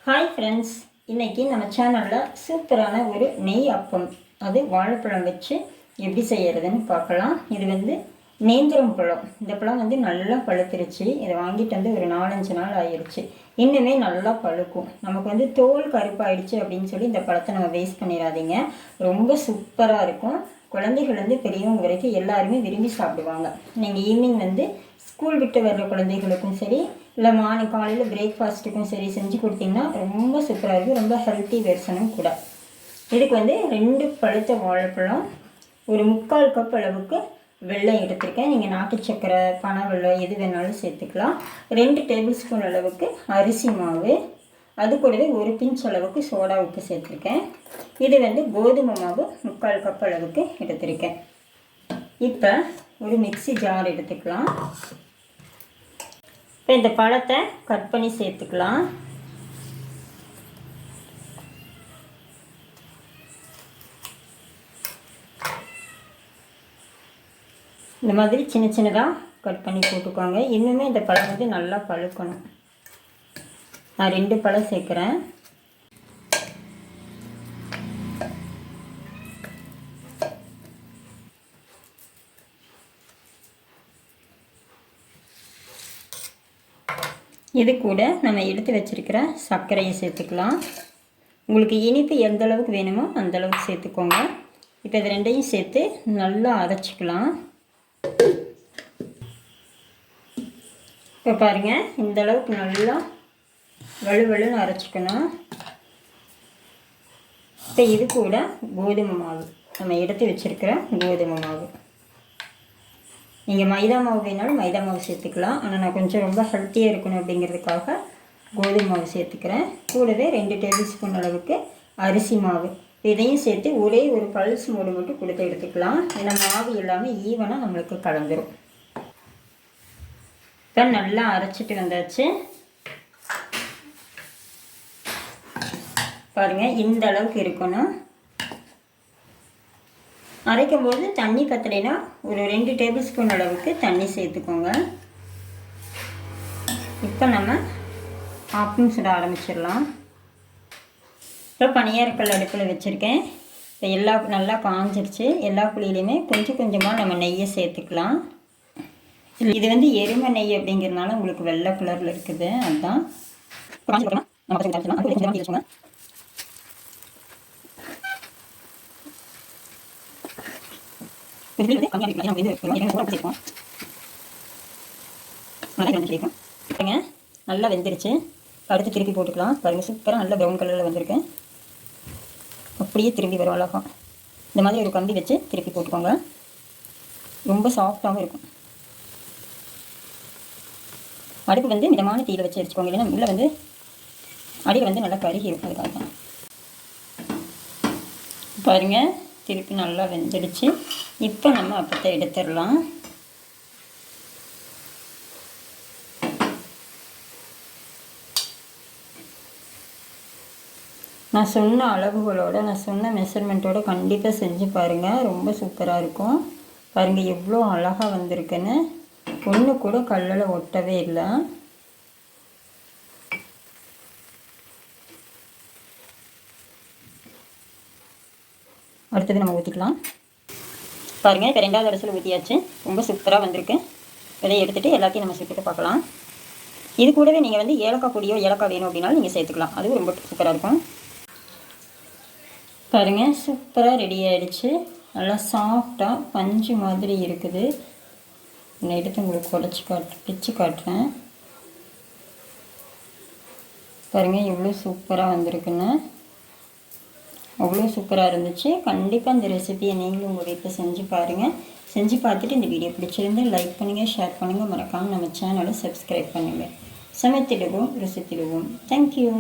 Hi friends, இன்றைக்கி நம்ம சேனலில் சூப்பரான ஒரு நெய் அப்பம், அது வாழைப்பழம் வச்சு எப்படி செய்கிறதுன்னு பார்க்கலாம். இது வந்து நேந்திரம் பழம். இந்த பழம் வந்து நல்லா பழுத்துருச்சு. இதை வாங்கிட்டு வந்து ஒரு 4-5 நாள் ஆயிடுச்சு. இன்னுமே நல்லா பழுக்கும். நமக்கு வந்து தோல் கருப்பாயிடுச்சு அப்படின்னு சொல்லி இந்த பழத்தை நம்ம வேஸ்ட் பண்ணிடாதீங்க. ரொம்ப சூப்பராக இருக்கும். குழந்தைகள் வந்து பெரியவங்க வரைக்கும் எல்லாருமே விரும்பி சாப்பிடுவாங்க. நீங்கள் ஈவினிங் வந்து ஸ்கூல் விட்டு வர்ற குழந்தைகளுக்கும் சரி, இல்லை காலையில் பிரேக்ஃபாஸ்ட்டுக்கும் சரி செஞ்சு கொடுத்தீங்கன்னா ரொம்ப சூப்பராக இருக்கும். ரொம்ப ஹெல்த்தி வெர்ஷனும் கூட. இதுக்கு வந்து 2 பழுத்த வாழைப்பழம், ஒரு 3/4 கப் அளவுக்கு வெல்லம் எடுத்திருக்கேன். நீங்கள் நாட்டு சக்கரை, பனை வெல்லம் எது வேணாலும் சேர்த்துக்கலாம். 2 டேபிள் ஸ்பூன் அளவுக்கு அரிசி மாவு, அது கூடவே ஒரு பிஞ்ச் அளவுக்கு சோடா உப்பு சேர்த்துருக்கேன். இது வந்து கோதுமை மாவு 3/4 கப் அளவுக்கு எடுத்திருக்கேன். இப்போ ஒரு மிக்ஸி ஜார் எடுத்துக்கலாம். இப்போ இந்த பழத்தை கட் பண்ணி சேர்த்துக்கலாம். இந்த மாதிரி சின்ன சின்னதாக கட் பண்ணி போட்டுக்கோங்க. இன்னுமே இந்த பழம் வந்து நல்லா பழுக்கணும். நான் 2 பழம் சேர்க்குறேன். இது கூட நம்ம எடுத்து வச்சுருக்கிற சர்க்கரையை சேர்த்துக்கலாம். உங்களுக்கு இனிப்பு எந்த அளவுக்கு வேணுமோ அந்த அளவுக்கு சேர்த்துக்கோங்க. இப்போ இது 2ஐயும் சேர்த்து நல்லா அரைச்சிக்கலாம். இப்போ பாருங்கள், இந்த அளவுக்கு நல்லா வலுவலுன்னு அரைச்சிக்கணும். இப்போ இது கூட கோதுமை மாவு, நம்ம எடுத்து வச்சுருக்கிற கோதுமை மாவு. நீங்கள் மைதா மாவு வேணாலும் மைதா மாவு சேர்த்துக்கலாம். ஆனால் நான் கொஞ்சம் ரொம்ப ஹெல்த்தியாக இருக்கணும் அப்படிங்கிறதுக்காக கோதுமை மாவு சேர்த்துக்கிறேன். கூடவே 2 டேபிள் ஸ்பூன் அளவுக்கு அரிசி மாவு, இதையும் சேர்த்து ஒரே ஒரு பல்ஸ் மூடு மட்டும் கொடுத்து எடுத்துக்கலாம். ஏன்னா மாவு எல்லாமே ஈவனாக நம்மளுக்கு கலந்துரும். இப்போ நல்லா அரைச்சிட்டு வந்தாச்சு. பாருங்கள், இந்த அளவுக்கு இருக்கணும். அரைக்கும் போது தண்ணி பத்தலைன்னா ஒரு 2 டேபிள் ஸ்பூன் அளவுக்கு தண்ணி சேர்த்துக்கோங்க. இப்போ நம்ம ஆப்பம் சுட ஆரம்பிச்சிடலாம். இப்போ பனியாரக்கல் அடுப்பில் வச்சுருக்கேன். இப்போ நல்லா காஞ்சிருச்சு. எல்லா குழியிலையுமே கொஞ்சம் கொஞ்சமாக நம்ம நெய்யை சேர்த்துக்கலாம். இது வந்து எருமை நெய் அப்படிங்கிறதுனால உங்களுக்கு வெள்ளை கலரில் இருக்குது. அதுதான் நல்லா வெந்துருச்சு. அடுத்து திருப்பி போட்டுக்கலாம். பாருங்கள், சூப்பராக நல்லா ப்ரௌன் கலரில் வந்திருக்கேன். அப்படியே திரும்பி வரும் அழகாக. இந்த மாதிரி ஒரு கம்பி வச்சு திருப்பி போட்டுக்கோங்க. ரொம்ப சாஃப்டாகவும் இருக்கும். அடுப்பு வந்து மிதமான தீயில் வச்சு வச்சுக்கோங்க. இல்லைன்னா உள்ளே வந்து அடியில் வந்து நல்லா கருகி இருக்கும். அதுக்காக தான். பாருங்கள், திருப்பி நல்லா வெந்துடுச்சு. இப்போ நம்ம அப்பத்தை எடுத்துடலாம். நான் சொன்ன அளவுகளோடு, நான் சொன்ன மெஷர்மெண்ட்டோடு கண்டிப்பாக செஞ்சு பாருங்கள். ரொம்ப சூப்பராக இருக்கும். பாருங்கள் எவ்வளோ அழகாக வந்திருக்குன்னு. ஒன்று கூட கல்லில் ஒட்டவே இல்லை. அடுத்தது நம்ம ஊற்றிக்கலாம். பாருங்கள், இப்போ 2வது அரிசியில் ஊற்றியாச்சு. ரொம்ப சூப்பராக வந்திருக்கு. இதை எடுத்துகிட்டு எல்லாத்தையும் நம்ம சுட்டுட்டு பார்க்கலாம். இது கூடவே நீங்கள் வந்து ஏலக்காய் பொடியோ ஏலக்காய் வேணும் அப்படின்னாலும் நீங்கள் சேர்த்துக்கலாம். அதுவும் ரொம்ப சூப்பராக இருக்கும். பாருங்கள், சூப்பராக ரெடி ஆகிடுச்சு. நல்லா சாஃப்டாக பஞ்சு மாதிரி இருக்குது. நான் எடுத்து உங்களுக்கு பிச்சு காட்டுறேன். பாருங்கள் எவ்வளோ சூப்பராக வந்திருக்குன்னு. அவ்வளோ சூப்பராக இருந்துச்சு. கண்டிப்பாக இந்த ரெசிபியை நீங்களும் உங்கள் வீட்டில் செஞ்சு பாருங்கள். செஞ்சு பார்த்துட்டு இந்த வீடியோ பிடிச்சிருந்து லைக் பண்ணுங்கள், ஷேர் பண்ணுங்கள். மறக்காமல் நம்ம சேனலை சப்ஸ்கிரைப் பண்ணுங்கள். சமைத்திடுவோம், ருசித்திடுவோம். தேங்க்யூ.